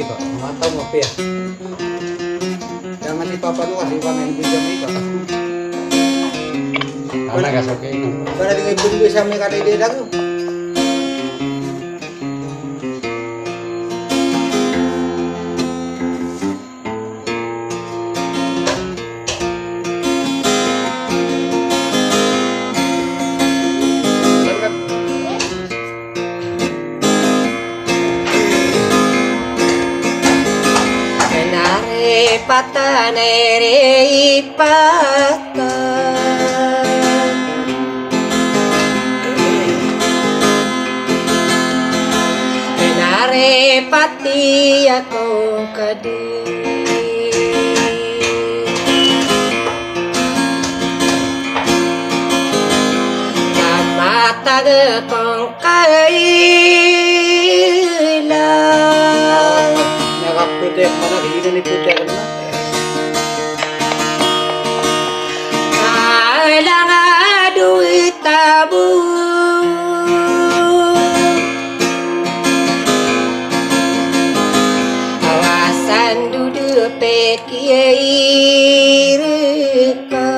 Jamaica, mataw mo pia. Jangan dipapaluas ibang di Jamaica. Ana gasoke no. Para di ibun bisa may kada ide lang. Patanere ipata Penare pati ako kadi Kamata kong kailan Nakaputek mana hina ni putek na. Kailangan duit tabung Awasan duduk pekiai reka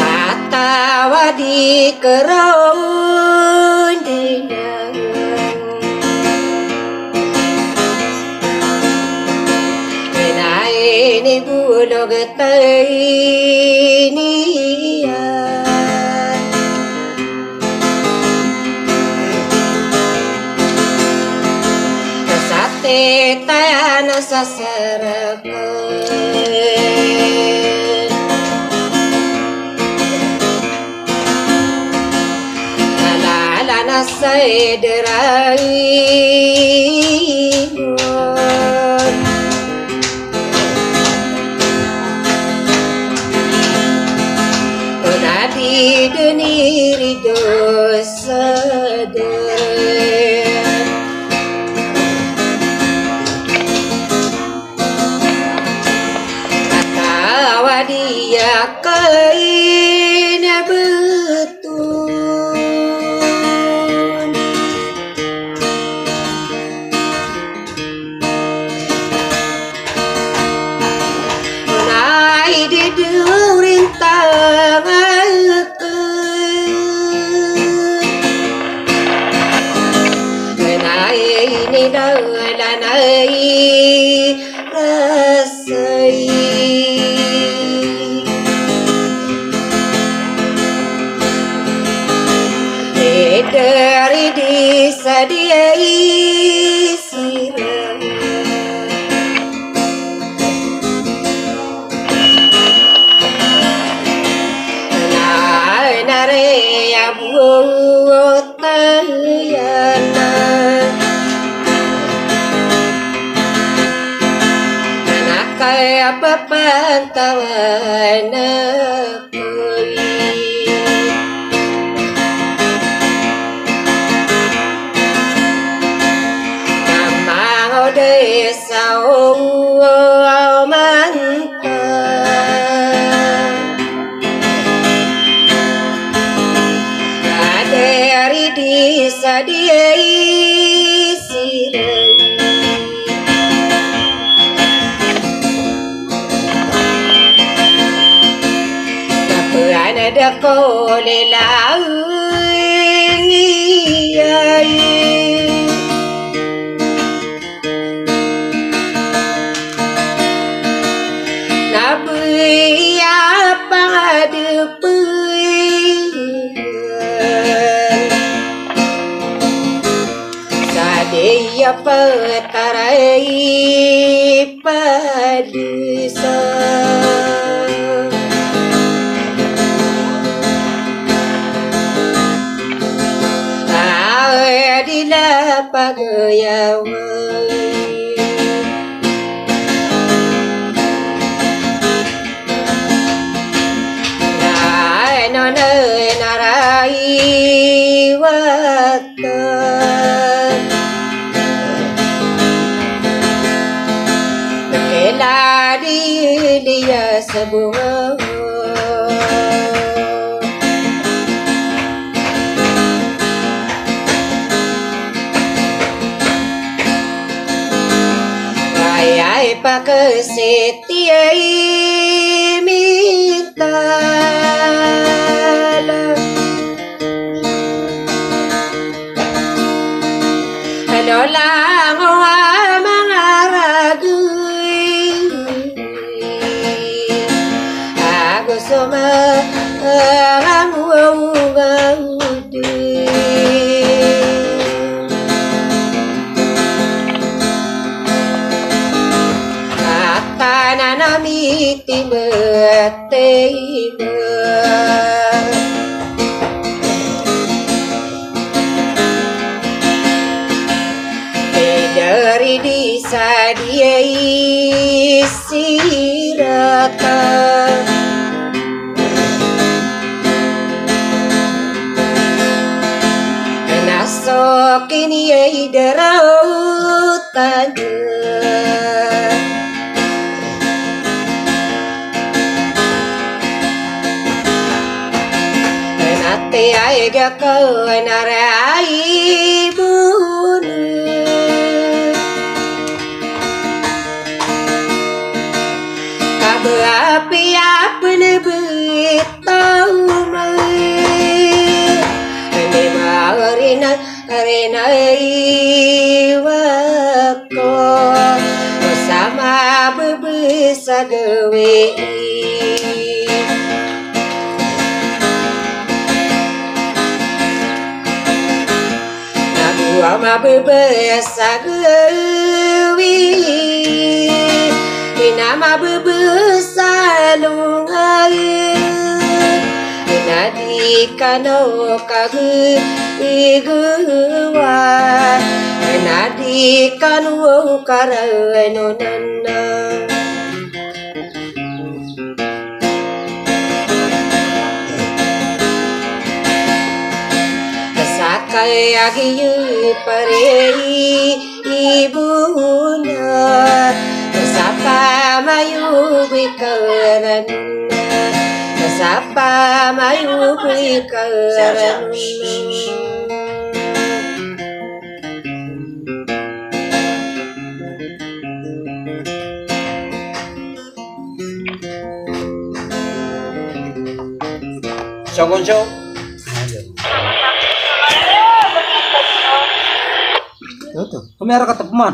Atawa di kerondingan Ini bulog tainian Kesate tayan sasarakan Kalalana saiderain Di deniri dosa deren Katawa dia kain betul Naik di durin tangan ini dalanai rasai dari disadiai sirah nare ya buat tayana Kaya papantawan ako'y Kamang oday sa umanta Kaderi di sadiai sirai Ada kole lauyai Nabi apa depan Sadia petarai padisa Pagayawan Nai narai watan Kela dia sebunga Ayay pakasetiay mintala. Ano lang ang mga ragoy, gusto ang uwang tiba-tiba dari desa dia istirahat nasok ini darautan te aiga kau narai bunu kabe api apa nebetau mai ane marina arena iwako sama bebesa gawe ama bebesa gawi inama bebesa lungai inadi kano kagu igwa inadi kano karano nana kaya giyu parei ibuna sapa mayu bikaran sapa mayu bikaran Show. Tuh, kamera kata peman.